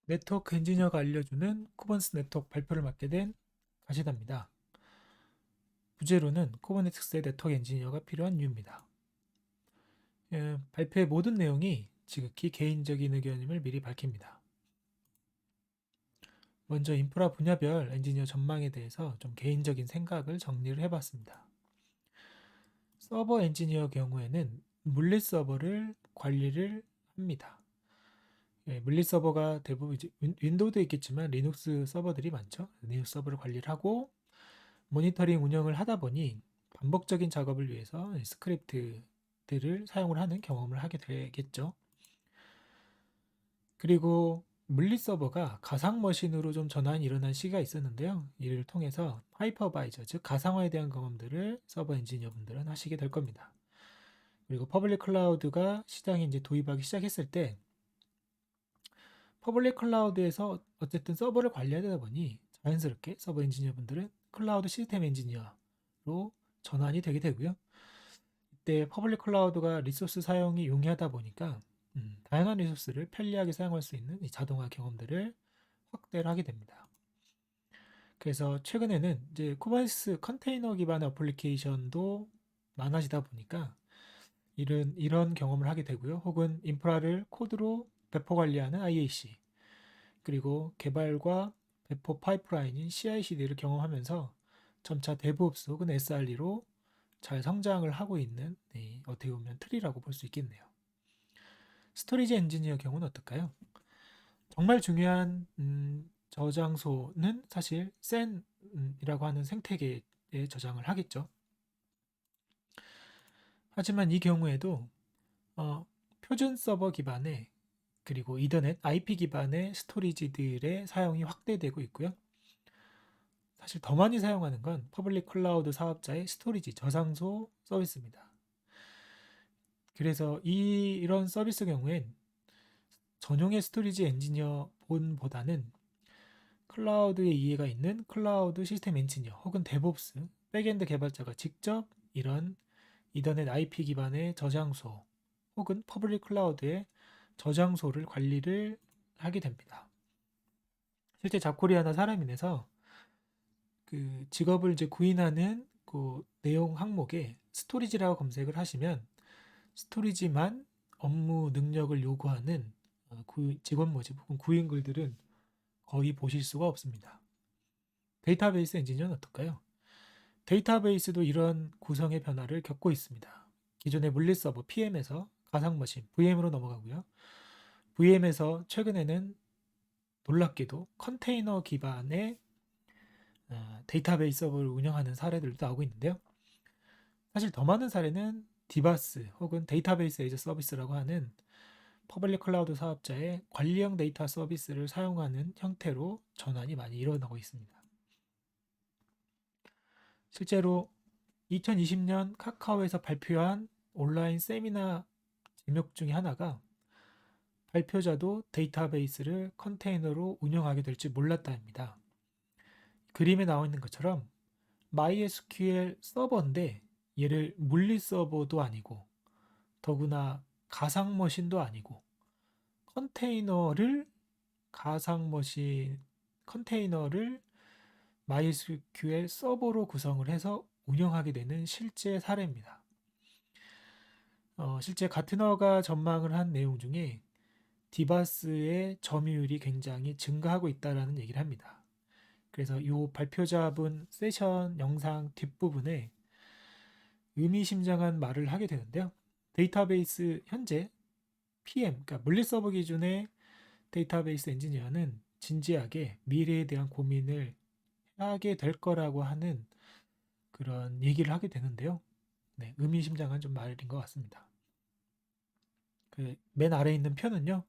네트워크 엔지니어가 알려주는 쿠버네티스 네트워크 발표를 맡게 된 가시다입니다. 부제로는 쿠버네티스의 네트워크 엔지니어가 필요한 이유입니다. 발표의 모든 내용이 지극히 개인적인 의견임을 미리 밝힙니다. 먼저 인프라 분야별 엔지니어 전망에 대해서 좀 개인적인 생각을 정리를 해봤습니다. 서버 엔지니어 경우에는 물리 서버를 관리를 합니다. 물리 서버가 대부분 이제 윈도우도 있겠지만 리눅스 서버들이 많죠. 리눅스 서버를 관리를 하고 모니터링 운영을 하다 보니 반복적인 작업을 위해서 스크립트들을 사용을 하는 경험을 하게 되겠죠. 그리고 물리 서버가 가상 머신으로 좀 전환이 일어난 시기가 있었는데요. 이를 통해서 하이퍼바이저, 즉 가상화에 대한 경험들을 서버 엔지니어분들은 하시게 될 겁니다. 그리고 퍼블릭 클라우드가 시장에 이제 도입하기 시작했을 때 퍼블릭 클라우드에서 어쨌든 서버를 관리하다 보니 자연스럽게 서버 엔지니어분들은 클라우드 시스템 엔지니어로 전환이 되게 되고요. 이때 퍼블릭 클라우드가 리소스 사용이 용이하다 보니까 다양한 리소스를 편리하게 사용할 수 있는 이 자동화 경험들을 확대를 하게 됩니다. 그래서 최근에는 이제 쿠버네티스 컨테이너 기반의 어플리케이션도 많아지다 보니까 이런 경험을 하게 되고요. 혹은 인프라를 코드로 배포 관리하는 IAC, 그리고 개발과 배포 파이프라인인 CI/CD를 경험하면서 점차 데브옵스 혹은 SRE로 잘 성장을 하고 있는 어떻게 보면 틀이라고 볼 수 있겠네요. 스토리지 엔지니어 경우는 어떨까요? 정말 중요한 저장소는 사실 센이라고 하는 생태계에 저장을 하겠죠. 하지만 이 경우에도 표준 서버 기반의 그리고 이더넷 IP 기반의 스토리지들의 사용이 확대되고 있고요. 사실 더 많이 사용하는 건 퍼블릭 클라우드 사업자의 스토리지 저장소 서비스입니다. 그래서 이런 서비스 경우엔 전용의 스토리지 엔지니어 본보다는 클라우드에 이해가 있는 클라우드 시스템 엔지니어 혹은 데브옵스, 백엔드 개발자가 직접 이런 이더넷 IP 기반의 저장소 혹은 퍼블릭 클라우드의 저장소를 관리를 하게 됩니다. 실제 잡코리아나 사람인에서 그 직업을 이제 구인하는 그 내용 항목에 스토리지라고 검색을 하시면 스토리지만 업무 능력을 요구하는 직원 모집 혹은 구인 글들은 거의 보실 수가 없습니다. 데이터베이스 엔지니어는 어떨까요? 데이터베이스도 이런 구성의 변화를 겪고 있습니다. 기존의 물리 서버 PM에서 가상 머신 VM으로 넘어가고요. VM에서 최근에는 놀랍게도 컨테이너 기반의 데이터베이스 서버를 운영하는 사례들도 나오고 있는데요. 사실 더 많은 사례는 디바스 혹은 데이터베이스 에이즈 서비스라고 하는 퍼블릭 클라우드 사업자의 관리형 데이터 서비스를 사용하는 형태로 전환이 많이 일어나고 있습니다. 실제로 2020년 카카오에서 발표한 온라인 세미나 제목 중에 하나가 발표자도 데이터베이스를 컨테이너로 운영하게 될지 몰랐다입니다. 그림에 나와 있는 것처럼 MySQL 서버인데 얘를 물리 서버도 아니고 더구나 가상 머신도 아니고 컨테이너를 가상 머신 컨테이너를 MySQL 서버로 구성을 해서 운영하게 되는 실제 사례입니다. 실제 가트너가 전망을 한 내용 중에 디바스의 점유율이 굉장히 증가하고 있다라는 얘기를 합니다. 그래서 이 발표자분 세션 영상 뒷부분에 의미심장한 말을 하게 되는데요. 데이터베이스 현재 PM, 그러니까 물리 서버 기준의 데이터베이스 엔지니어는 진지하게 미래에 대한 고민을 하게 될 거라고 하는 그런 얘기를 하게 되는데요. 네, 의미심장한 좀 말인 것 같습니다. 그 맨 아래에 있는 표는요.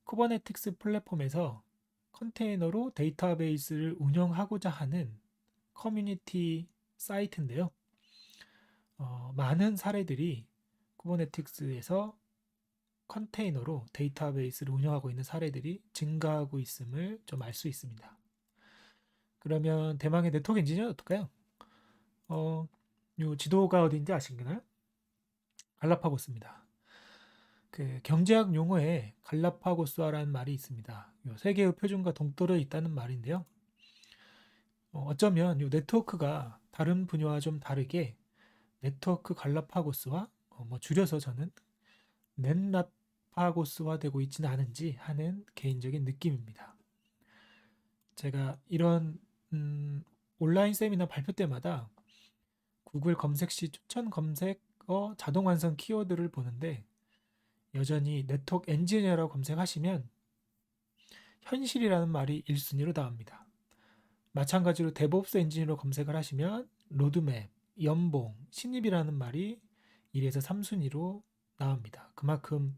쿠버네티스 플랫폼에서 컨테이너로 데이터베이스를 운영하고자 하는 커뮤니티 사이트인데요. 많은 사례들이 쿠버네티스에서 컨테이너로 데이터베이스를 운영하고 있는 사례들이 증가하고 있음을 좀 알 수 있습니다. 그러면 대망의 네트워크 엔지니어는 어떨까요? 요 지도가 어딘지 아시나요? 갈라파고스입니다. 그 경제학 용어에 갈라파고스화라는 말이 있습니다. 요 세계의 표준과 동떨어 있다는 말인데요. 어쩌면 요 네트워크가 다른 분야와 좀 다르게 네트워크 갈라파고스화, 뭐 줄여서 저는 넷라파고스화 되고 있지는 않은지 하는 개인적인 느낌입니다. 제가 이런 온라인 세미나 발표 때마다 구글 검색 시 추천 검색어 자동 완성 키워드를 보는데 여전히 네트워크 엔지니어라고 검색하시면 현실이라는 말이 1순위로 나옵니다. 마찬가지로 데브옵스 엔지니어로 검색을 하시면 로드맵, 연봉, 신입이라는 말이 1에서 3순위로 나옵니다. 그만큼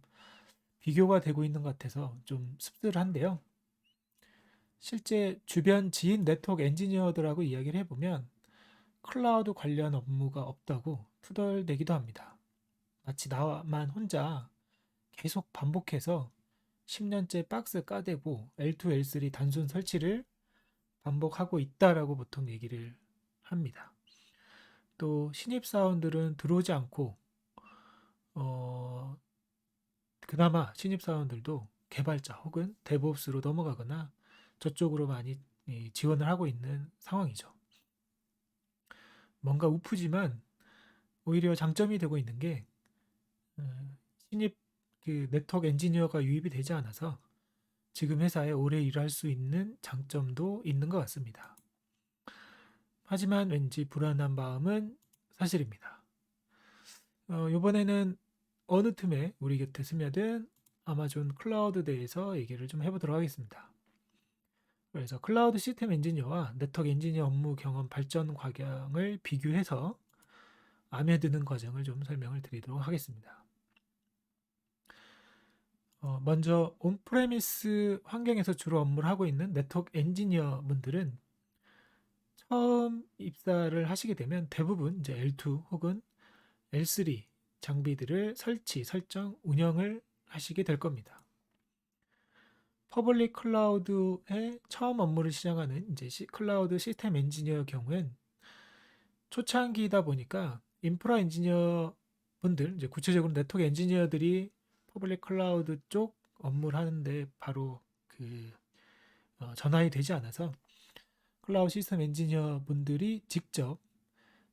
비교가 되고 있는 것 같아서 좀 씁쓸한데요. 실제 주변 지인 네트워크 엔지니어들하고 이야기를 해보면 클라우드 관련 업무가 없다고 투덜대기도 합니다. 마치 나만 혼자 계속 반복해서 10년째 박스 까대고 L2, L3 단순 설치를 반복하고 있다라고 보통 얘기를 합니다. 또 신입사원들은 들어오지 않고 그나마 신입사원들도 개발자 혹은 데브옵스로 넘어가거나 저쪽으로 많이 지원을 하고 있는 상황이죠. 뭔가 우프지만 오히려 장점이 되고 있는 게 신입 그 네트워크 엔지니어가 유입이 되지 않아서 지금 회사에 오래 일할 수 있는 장점도 있는 것 같습니다. 하지만 왠지 불안한 마음은 사실입니다. 이번에는 어느 틈에 우리 곁에 스며든 아마존 클라우드 대해서 얘기를 좀 해보도록 하겠습니다. 그래서 클라우드 시스템 엔지니어와 네트워크 엔지니어 업무 경험 발전 과정을 비교해서 마음에 드는 과정을 좀 설명을 드리도록 하겠습니다. 먼저 온프레미스 환경에서 주로 업무를 하고 있는 네트워크 엔지니어 분들은 처음 입사를 하시게 되면 대부분 이제 L2 혹은 L3 장비들을 설치, 설정, 운영을 하시게 될 겁니다. 퍼블릭 클라우드에 처음 업무를 시작하는 이제 클라우드 시스템 엔지니어의 경우엔 초창기이다 보니까 인프라 엔지니어 분들, 이제 구체적으로 네트워크 엔지니어들이 퍼블릭 클라우드 쪽 업무를 하는데 바로 전환이 되지 않아서 클라우드 시스템 엔지니어 분들이 직접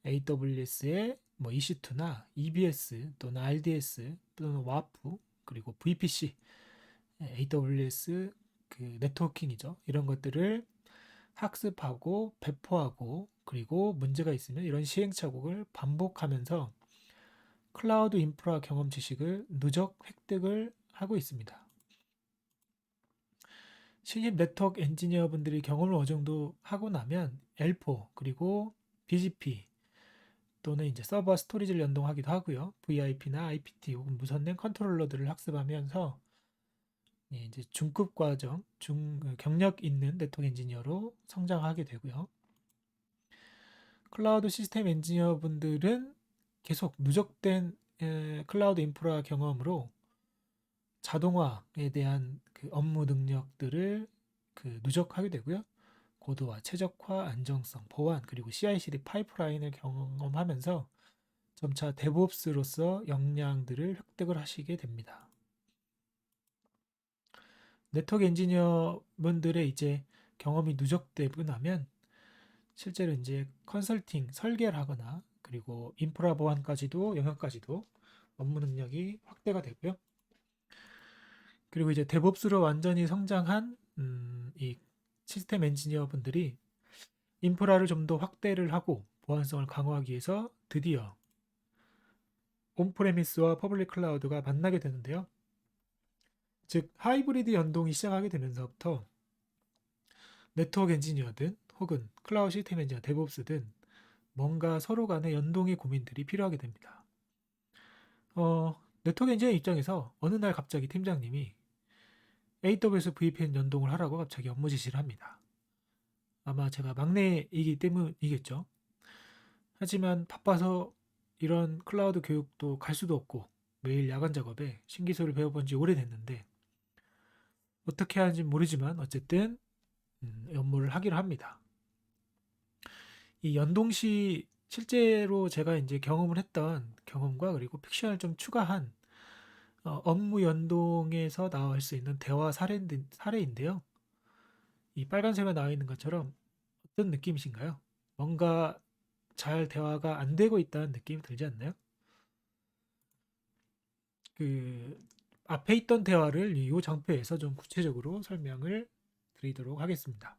AWS의 뭐 EC2나 EBS 또는 RDS 또는 WAF 그리고 VPC, AWS 그 네트워킹이죠. 이런 것들을 학습하고 배포하고 그리고 문제가 있으면 이런 시행착오를 반복하면서 클라우드 인프라 경험 지식을 누적 획득을 하고 있습니다. 신입 네트워크 엔지니어 분들이 경험을 어느 정도 하고 나면 L4 그리고 BGP 또는 이제 서버 스토리지를 연동하기도 하고요. VIP나 IPT 혹은 무선랜 컨트롤러들을 학습하면서 이제 중급 과정, 경력 있는 네트워크 엔지니어로 성장하게 되고요. 클라우드 시스템 엔지니어 분들은 계속 누적된 클라우드 인프라 경험으로 자동화에 대한 그 업무 능력들을 누적하게 되고요. 고도화, 최적화, 안정성, 보안, 그리고 CI/CD 파이프라인을 경험하면서 점차 데브옵스로서 역량들을 획득을 하시게 됩니다. 네트워크 엔지니어 분들의 이제 경험이 누적되고 나면 실제로 이제 컨설팅, 설계를 하거나 그리고 인프라 보안까지도 영역까지도 업무 능력이 확대가 되고요. 그리고 이제 데브옵스로 완전히 성장한 이 시스템 엔지니어 분들이 인프라를 좀 더 확대를 하고 보안성을 강화하기 위해서 드디어 온프레미스와 퍼블릭 클라우드가 만나게 되는데요. 즉 하이브리드 연동이 시작하게 되면서부터 네트워크 엔지니어든 혹은 클라우드 시스템 엔지니어, 데브옵스든 뭔가 서로 간의 연동의 고민들이 필요하게 됩니다. 네트워크 엔지니어 입장에서 어느 날 갑자기 팀장님이 AWS VPN 연동을 하라고 갑자기 업무 지시를 합니다. 아마 제가 막내이기 때문이겠죠. 하지만 바빠서 이런 클라우드 교육도 갈 수도 없고 매일 야간 작업에 신기술을 배워본 지 오래됐는데 어떻게 하는지 모르지만 어쨌든 업무를 하기로 합니다. 이 연동 시 실제로 제가 이제 경험을 했던 경험과 그리고 픽션을 좀 추가한 업무 연동에서 나올 수 있는 대화 사례인데요. 이 빨간색으로 나와 있는 것처럼 어떤 느낌이신가요? 뭔가 잘 대화가 안 되고 있다는 느낌이 들지 않나요? 그 앞에 있던 대화를 이 장표에서 좀 구체적으로 설명을 드리도록 하겠습니다.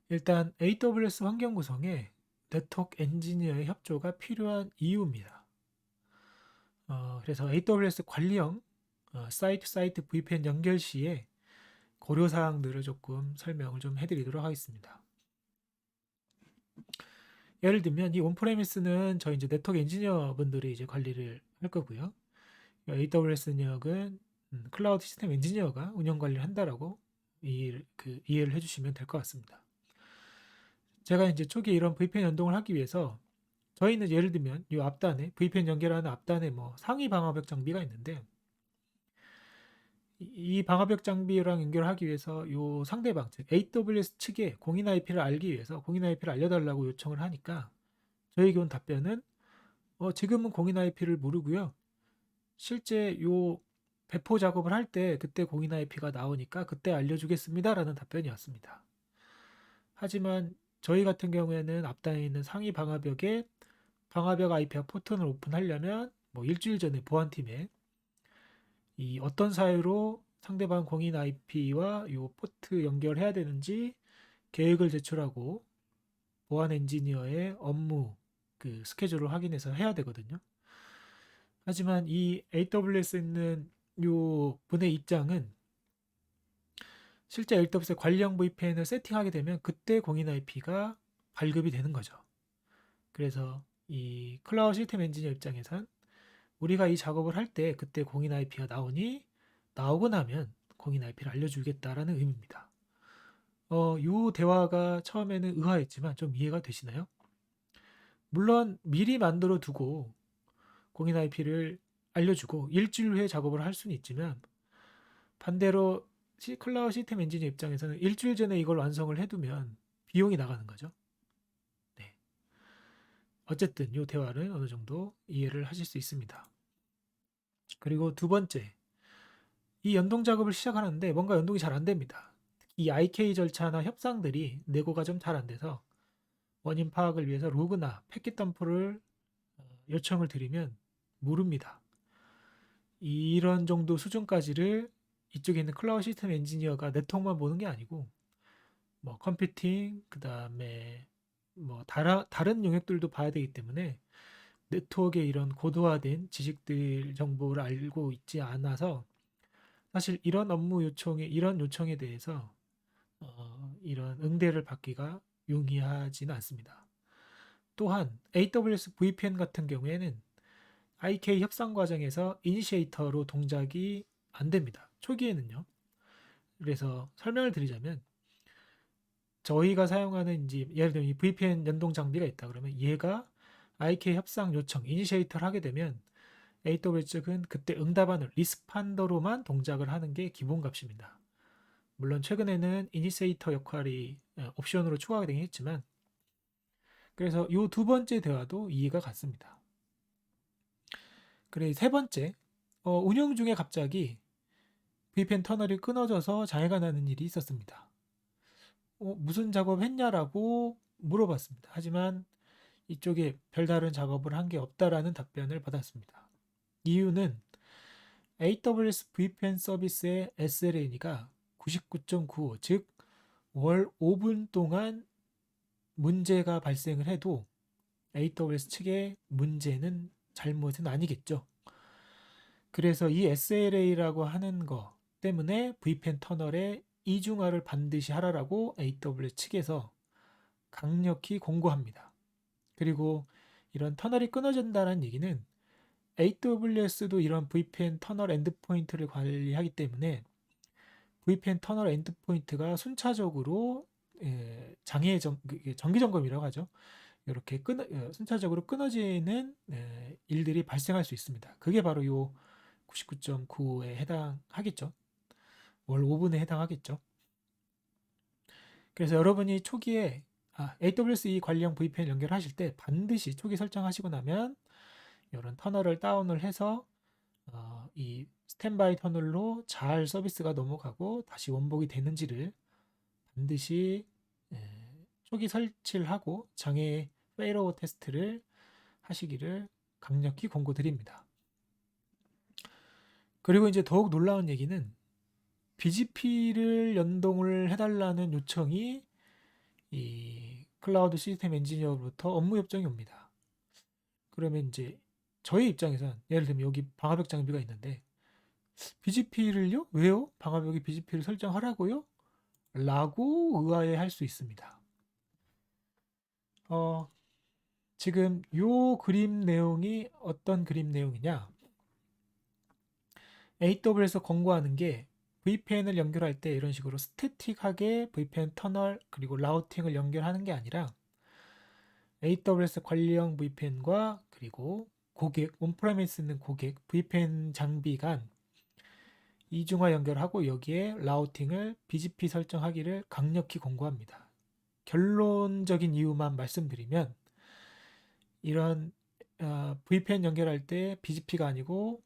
일단 AWS 환경 구성에 네트워크 엔지니어의 협조가 필요한 이유입니다. 그래서 AWS 관리형 사이트 VPN 연결 시에 고려 사항들을 조금 설명을 좀 해드리도록 하겠습니다. 예를 들면 이 온프레미스는 저희 이제 네트워크 엔지니어 분들이 이제 관리를 할 거고요. AWS 능력은 클라우드 시스템 엔지니어가 운영 관리를 한다라고 이해를 해주시면 될 것 같습니다. 제가 이제 초기에 이런 VPN 연동을 하기 위해서 저희는 예를 들면 이 앞단에 VPN 연결하는 앞단에 뭐 상위 방화벽 장비가 있는데 이 방화벽 장비랑 연결하기 위해서 요 상대방 즉 AWS 측에 공인 IP를 알기 위해서 공인 IP를 알려달라고 요청을 하니까 저에게 온 답변은 지금은 공인 IP를 모르고요. 실제 요 배포 작업을 할 때 그때 공인 IP가 나오니까 그때 알려주겠습니다라는 답변이었습니다. 하지만 저희 같은 경우에는 앞단에 있는 상위 방화벽에 방화벽 IP와 포튼을 오픈하려면 뭐 일주일 전에 보안팀에 이 어떤 사유로 상대방 공인 IP와 요 포트 연결해야 되는지 계획을 제출하고 보안 엔지니어의 업무 그 스케줄을 확인해서 해야 되거든요. 하지만 이 AWS에 있는 요 분의 입장은 실제 AWS 관리형 VPN을 세팅하게 되면 그때 공인 IP가 발급이 되는 거죠. 그래서 이 클라우드 시스템 엔지니어 입장에선 우리가 이 작업을 할 때 그때 공인 IP가 나오고 나면 공인 IP를 알려주겠다라는 의미입니다. 요 대화가 처음에는 의아했지만 좀 이해가 되시나요? 물론 미리 만들어 두고 공인 IP를 알려주고 일주일 후에 작업을 할 수는 있지만 반대로 클라우드 시스템 엔지니어 입장에서는 일주일 전에 이걸 완성을 해두면 비용이 나가는 거죠. 네. 어쨌든 이 대화를 어느 정도 이해를 하실 수 있습니다. 그리고 두 번째, 이 연동 작업을 시작하는데 뭔가 연동이 잘 안 됩니다. 이 IK 절차나 협상들이 내고가 좀 잘 안 돼서 원인 파악을 위해서 로그나 패킷 덤프를 요청을 드리면 모릅니다. 이런 정도 수준까지를 이쪽에 있는 클라우드 시스템 엔지니어가 네트워크만 보는 게 아니고 뭐 컴퓨팅 그다음에 뭐 다른 영역들도 봐야 되기 때문에 네트워크의 이런 고도화된 지식들 정보를 알고 있지 않아서 사실 이런 요청에 대해서 이런 응대를 받기가 용이하지는 않습니다. 또한 AWS VPN 같은 경우에는 IK 협상 과정에서 이니시에이터로 동작이 안 됩니다. 초기에는요. 그래서 설명을 드리자면 저희가 사용하는 이제 예를 들면 이 VPN 연동 장비가 있다 그러면 얘가 IK 협상 요청 이니시에이터를 하게 되면 AWS 측은 그때 응답하는 리스판더로만 동작을 하는 게 기본 값입니다. 물론 최근에는 이니시에이터 역할이 옵션으로 추가가 되긴 했지만 그래서 이 두 번째 대화도 이해가 갔습니다. 그래 세 번째 운영 중에 갑자기 VPN 터널이 끊어져서 장애가 나는 일이 있었습니다. 무슨 작업 했냐라고 물어봤습니다. 하지만 이쪽에 별다른 작업을 한 게 없다라는 답변을 받았습니다. 이유는 AWS VPN 서비스의 SLA가 99.95, 즉 월 5분 동안 문제가 발생을 해도 AWS 측의 잘못은 아니겠죠. 그래서 이 SLA라고 하는 거 때문에 VPN 터널의 이중화를 반드시 하라라고 AWS 측에서 강력히 공고합니다. 그리고 이런 터널이 끊어진다는 얘기는 AWS도 이런 VPN 터널 엔드포인트를 관리하기 때문에 VPN 터널 엔드포인트가 순차적으로 정기 점검이라고 하죠. 이렇게 순차적으로 끊어지는 일들이 발생할 수 있습니다. 그게 바로 요 99.95에 해당하겠죠. 월 5분에 해당하겠죠. 그래서 여러분이 초기에 AWS 이 관리형 VPN 연결하실 때 반드시 초기 설정하시고 나면 이런 터널을 다운을 해서 이 스탠바이 터널로 잘 서비스가 넘어가고 다시 원복이 되는지를 반드시 초기 설치를 하고 장애 페일로우 테스트를 하시기를 강력히 권고드립니다. 그리고 이제 더욱 놀라운 얘기는 BGP를 연동을 해달라는 요청이 이 클라우드 시스템 엔지니어로부터 업무 요청이 옵니다. 그러면 이제 저희 입장에선 예를 들면 여기 방화벽 장비가 있는데 BGP를요? 왜요? 방화벽에 BGP를 설정하라고요? 라고 의아해할 수 있습니다. 지금 요 그림 내용이 어떤 그림 내용이냐? AWS에서 권고하는 게 VPN을 연결할 때 이런 식으로 스태틱하게 VPN 터널 그리고 라우팅을 연결하는 게 아니라 AWS 관리형 VPN과 그리고 고객, 온프레미스 있는 고객, VPN 장비 간 이중화 연결하고 여기에 라우팅을 BGP 설정하기를 강력히 권고합니다. 결론적인 이유만 말씀드리면 이런 VPN 연결할 때 BGP가 아니고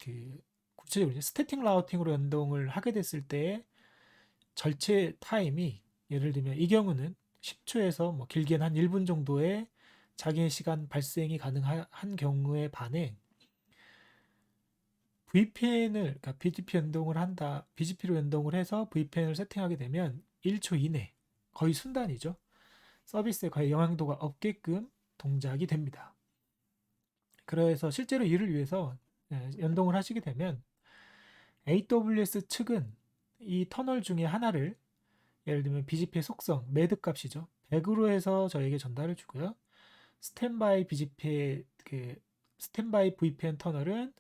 그 구체적으로 스태틱 라우팅으로 연동을 하게 됐을 때 절체 타임이 예를 들면 이 경우는 10초에서 뭐 길게는 한 1분 정도의 장애 시간 발생이 가능한 경우에 반해 VPN을 그러니까 BGP 연동을 한다. BGP로 연동을 해서 VPN을 세팅하게 되면 1초 이내 거의 순단이죠. 서비스에 거의 영향도가 없게끔 동작이 됩니다. 그래서 실제로 이를 위해서 연동을 하시게 되면 AWS 측은 이 터널 중에 하나를 예를 들면 BGP의 속성, 매드 값이죠. 100으로 해서 저에게 전달을 주고요. 스탠바이 BGP의 그 스탠바이 VPN 터널은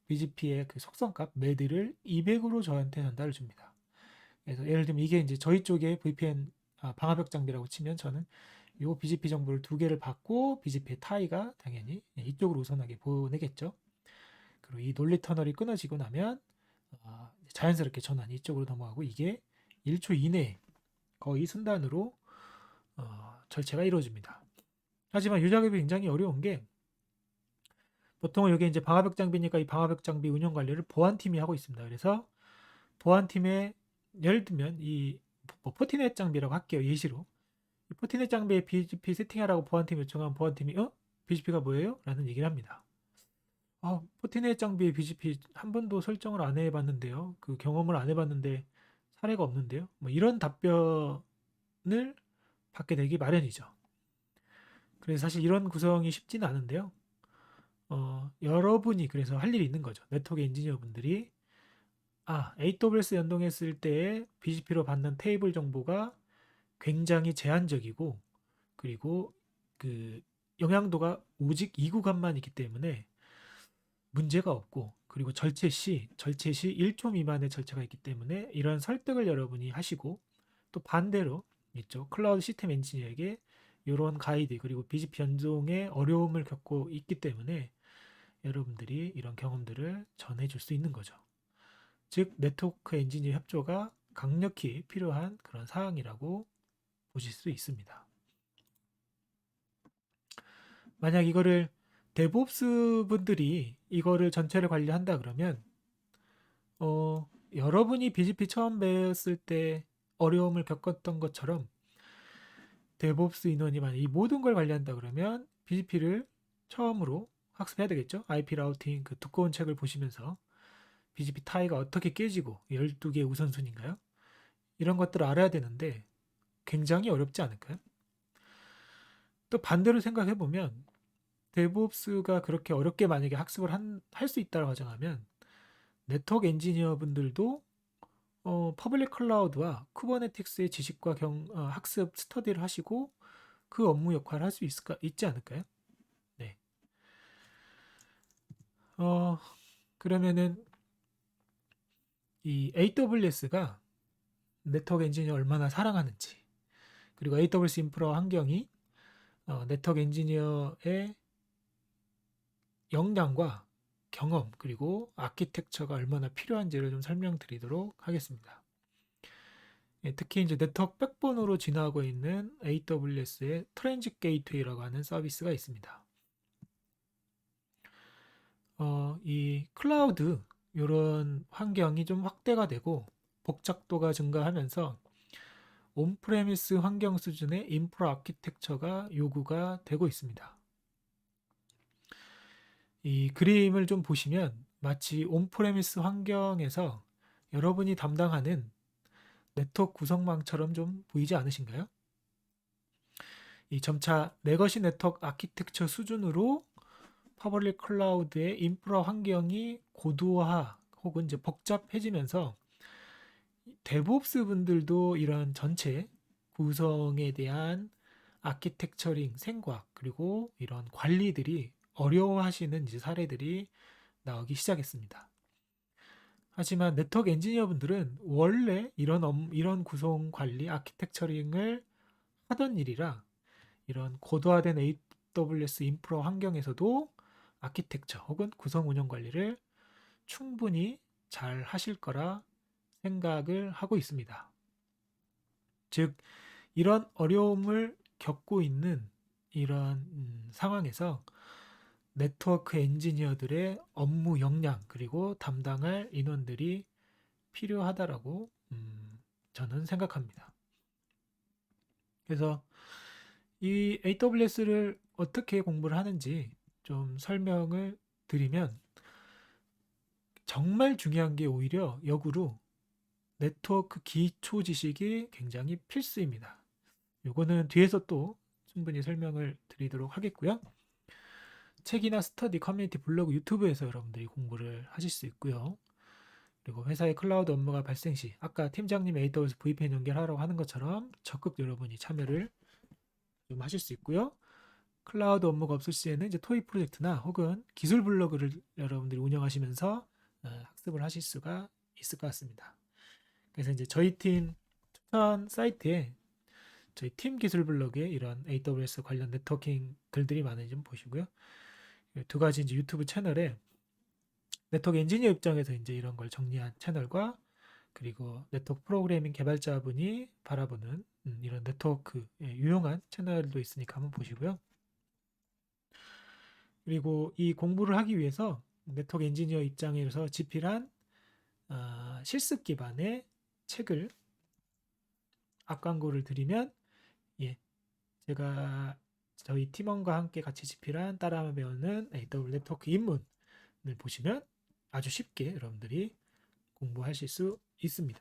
BGP의 그 속성값 매드를 200으로 저한테 전달을 줍니다. 그래서 예를 들면 이게 이제 저희 쪽에 VPN 방화벽 장비라고 치면 저는 요 BGP 정보를 두 개를 받고 BGP의 타이가 당연히 이쪽으로 우선하게 보내겠죠. 그리고 이 논리 터널이 끊어지고 나면 자연스럽게 전환이 이쪽으로 넘어가고 이게 1초 이내에 거의 순단으로 절체가 이루어집니다. 하지만 이 작업이 굉장히 어려운 게 보통은 여기 이제 방화벽 장비니까 이 방화벽 장비 운영 관리를 보안팀이 하고 있습니다. 그래서 보안팀에 예를 들면 이 포티넷 장비라고 할게요. 예시로 이 포티넷 장비에 BGP 세팅하라고 보안팀 요청하면 보안팀이 BGP가 뭐예요? 라는 얘기를 합니다. 포티넷 장비에 BGP 한 번도 설정을 안 해봤는데요. 그 경험을 안 해봤는데 사례가 없는데요. 뭐 이런 답변을 받게 되기 마련이죠. 그래서 사실 이런 구성이 쉽지는 않은데요. 여러분이 그래서 할 일이 있는 거죠. 네트워크 엔지니어 분들이 AWS 연동했을 때 BGP로 받는 테이블 정보가 굉장히 제한적이고 그리고 그 영향도가 오직 이 구간만 있기 때문에 문제가 없고 그리고 절체 시 1초 미만의 절체가 있기 때문에 이런 설득을 여러분이 하시고 또 반대로 있죠. 클라우드 시스템 엔지니어에게 이런 가이드 그리고 BGP 연동에 어려움을 겪고 있기 때문에 여러분들이 이런 경험들을 전해줄 수 있는 거죠. 즉 네트워크 엔지니어 협조가 강력히 필요한 그런 사항이라고 보실 수 있습니다. 만약 이거를 데브옵스 분들이 이거를 전체를 관리한다 그러면 여러분이 BGP 처음 배웠을 때 어려움을 겪었던 것처럼 데브옵스 인원이 만약 이 모든 걸 관리한다 그러면 BGP를 처음으로 학습해야 되겠죠. IP 라우팅 그 두꺼운 책을 보시면서 BGP 타이가 어떻게 깨지고 12개의 우선순위인가요? 이런 것들을 알아야 되는데 굉장히 어렵지 않을까요? 또 반대로 생각해 보면 데브옵스가 그렇게 어렵게 만약에 학습을 할 수 있다고 가정하면 네트워크 엔지니어 분들도 퍼블릭 클라우드와 쿠버네티스의 지식과 학습 스터디를 하시고 그 업무 역할을 할 수 있지 않을까요? 네. 그러면은 이 AWS가 네트워크 엔지니어 얼마나 사랑하는지 그리고 AWS 인프라 환경이 네트워크 엔지니어의 역량과 경험 그리고 아키텍처가 얼마나 필요한지를 좀 설명드리도록 하겠습니다. 특히 이제 네트워크 백본으로 진화하고 있는 AWS의 트랜짓 게이트웨이라고 하는 서비스가 있습니다. 이 클라우드 이런 환경이 좀 확대가 되고 복잡도가 증가하면서 온프레미스 환경 수준의 인프라 아키텍처가 요구가 되고 있습니다. 이 그림을 좀 보시면 마치 온프레미스 환경에서 여러분이 담당하는 네트워크 구성망처럼 좀 보이지 않으신가요? 이 점차 레거시 네트워크 아키텍처 수준으로 퍼블릭 클라우드의 인프라 환경이 고도화 혹은 이제 복잡해지면서 데브옵스 분들도 이런 전체 구성에 대한 아키텍처링 생각 그리고 이런 관리들이 어려워하시는 이제 사례들이 나오기 시작했습니다. 하지만 네트워크 엔지니어 분들은 원래 이런 구성 관리 아키텍처링을 하던 일이라 이런 고도화된 AWS 인프라 환경에서도 아키텍처 혹은 구성 운영 관리를 충분히 잘 하실 거라 생각을 하고 있습니다. 즉, 이런 어려움을 겪고 있는 이런 상황에서 네트워크 엔지니어들의 업무 역량 그리고 담당할 인원들이 필요하다라고 저는 생각합니다. 그래서 이 AWS를 어떻게 공부를 하는지 좀 설명을 드리면 정말 중요한 게 오히려 역으로 네트워크 기초 지식이 굉장히 필수입니다. 요거는 뒤에서 또 충분히 설명을 드리도록 하겠고요. 책이나 스터디, 커뮤니티, 블로그, 유튜브에서 여러분들이 공부를 하실 수 있고요. 그리고 회사의 클라우드 업무가 발생 시 아까 팀장님 AWS VPN 연결하라고 하는 것처럼 적극 여러분이 참여를 좀 하실 수 있고요. 클라우드 업무가 없을 시에는 이제 토익 프로젝트나 혹은 기술 블로그를 여러분들이 운영하시면서 학습을 하실 수가 있을 것 같습니다. 그래서 이제 저희 팀 추천 사이트에 저희 팀 기술 블로그에 이런 AWS 관련 네트워킹 글들이 많은지 좀 보시고요. 두 가지 이제 유튜브 채널에 네트워크 엔지니어 입장에서 이제 이런 걸 정리한 채널과 그리고 네트워크 프로그래밍 개발자분이 바라보는 이런 네트워크 유용한 채널도 있으니까 한번 보시고요. 그리고 이 공부를 하기 위해서 네트워크 엔지니어 입장에서 집필한 실습 기반의 책을 앞광고를 드리면 예, 제가 저희 팀원과 함께 같이 집필한 따라하며 배우는 AWS 네트워크 입문을 보시면 아주 쉽게 여러분들이 공부하실 수 있습니다.